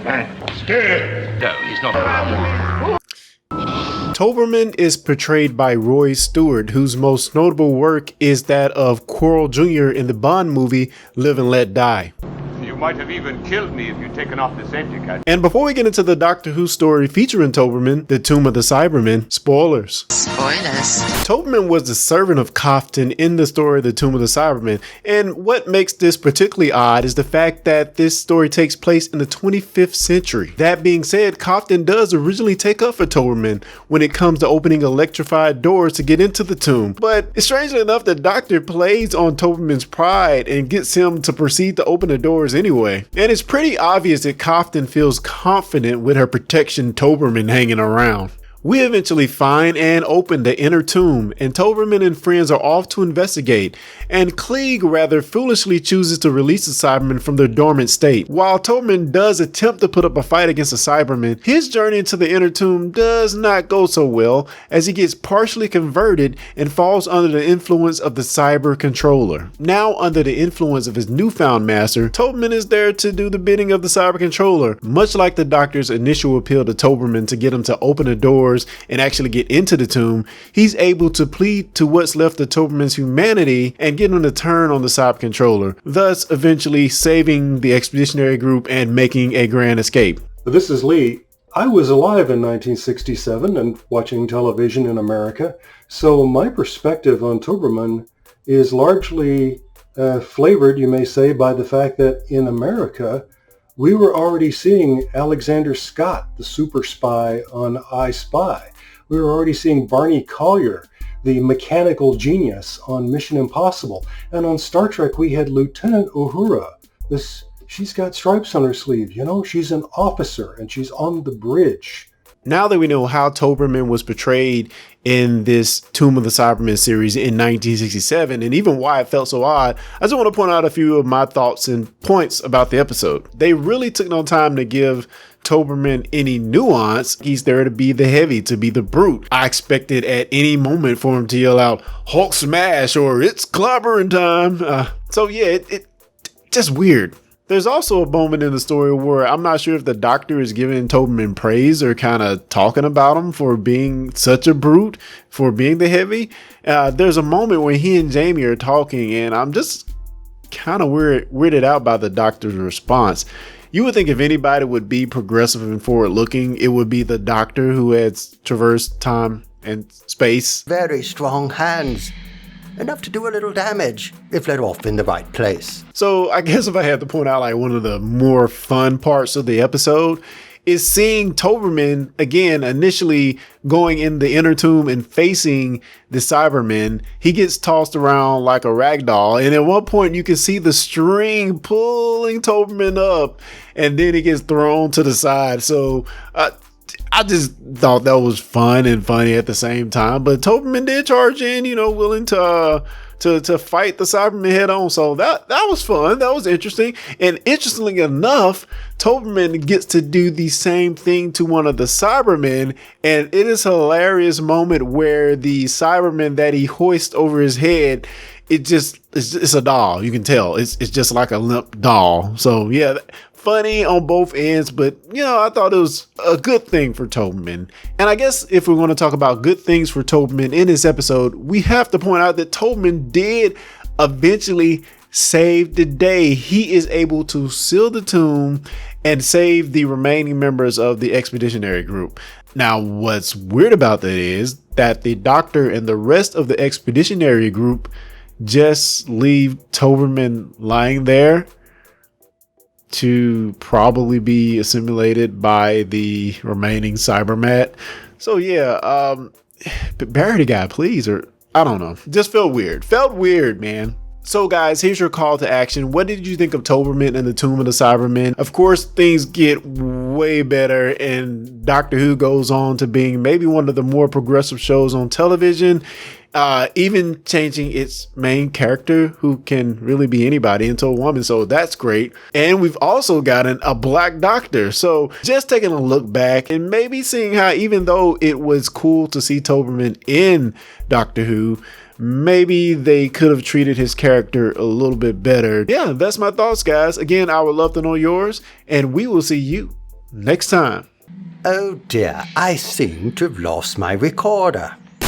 Scared? No, he's not. Toberman is portrayed by Roy Stewart, whose most notable work is that of Quirrell Jr. in the Bond movie Live and Let Die. You might have even killed me if you'd taken off the safety catch. And before we get into the Doctor Who story featuring Toberman, The Tomb of the Cybermen, spoilers. Toberman was the servant of Kaftan in the story The Tomb of the Cybermen, and what makes this particularly odd is the fact that this story takes place in the 25th century. That being said, Kaftan does originally take up for Toberman when it comes to opening electrified doors to get into the tomb, but strangely enough, the Doctor plays on Toberman's pride and gets him to proceed to open the doors anyway. And it's pretty obvious that Kaftan feels confident with her protection Toberman hanging around. We eventually find and open the inner tomb, and Toberman and friends are off to investigate, and Klieg rather foolishly chooses to release the Cybermen from their dormant state. While Toberman does attempt to put up a fight against the Cybermen, his journey into the inner tomb does not go so well, as he gets partially converted and falls under the influence of the Cyber Controller. Now under the influence of his newfound master, Toberman is there to do the bidding of the Cyber Controller, much like the Doctor's initial appeal to Toberman to get him to open the doors and actually get into the tomb. He's able to plead to what's left of Toberman's humanity and get him to turn on the Cyber Controller, thus eventually saving the expeditionary group and making a grand escape. This is Lee. I was alive in 1967 and watching television in America, so my perspective on Toberman is largely flavored, you may say, by the fact that in America we were already seeing Alexander Scott, the super spy on I Spy. We were already seeing Barney Collier, the mechanical genius on Mission Impossible. And on Star Trek, we had Lieutenant Uhura. She's got stripes on her sleeve, you know, she's an officer and she's on the bridge. Now that we know how Toberman was portrayed in this Tomb of the Cybermen series in 1967, and even why it felt so odd, I just want to point out a few of my thoughts and points about the episode. They really took no time to give Toberman any nuance. He's there to be the heavy, to be the brute. I expected at any moment for him to yell out, "Hulk smash," or "It's clobbering time." So yeah, it just weird. There's also a moment in the story where I'm not sure if the Doctor is giving Toberman praise or kind of talking about him for being such a brute, for being the heavy. There's a moment where he and Jamie are talking, and I'm just kind of weirded out by the Doctor's response. You would think if anybody would be progressive and forward looking, it would be the Doctor, who has traversed time and space. Very strong hands. Enough to do a little damage, if let off in the right place. So I guess if I had to point out like one of the more fun parts of the episode is seeing Toberman, again, initially going in the inner tomb and facing the Cybermen. He gets tossed around like a rag doll, and at one point you can see the string pulling Toberman up, and then he gets thrown to the side. So I just thought that was fun and funny at the same time. But Toberman did charge in, you know, willing to fight the Cybermen head on. So that was fun. That was interesting. And interestingly enough, Toberman gets to do the same thing to one of the Cybermen. And it is a hilarious moment where the Cyberman that he hoists over his head, it's a doll. You can tell it's just like a limp doll. So yeah, funny on both ends, but you know, I thought it was a good thing for Toberman. And I guess if we're going to talk about good things for Toberman in this episode, we have to point out that Toberman did eventually save the day. He is able to seal the tomb and save the remaining members of the expeditionary group. Now, what's weird about that is that the Doctor and the rest of the expeditionary group just leave Toberman lying there to probably be assimilated by the remaining Cybermat. So yeah, bury the guy, please, or I don't know. Just felt weird, man. So guys, here's your call to action. What did you think of Toberman and the Tomb of the Cybermen? Of course, things get way better, and Doctor Who goes on to being maybe one of the more progressive shows on television. Even changing its main character, who can really be anybody, into a woman. So that's great. And we've also gotten a Black Doctor. So just taking a look back and maybe seeing how, even though it was cool to see Toberman in Doctor Who, maybe they could have treated his character a little bit better. Yeah, that's my thoughts, guys. Again, I would love to know yours, and we will see you next time. Oh dear, I seem to have lost my recorder.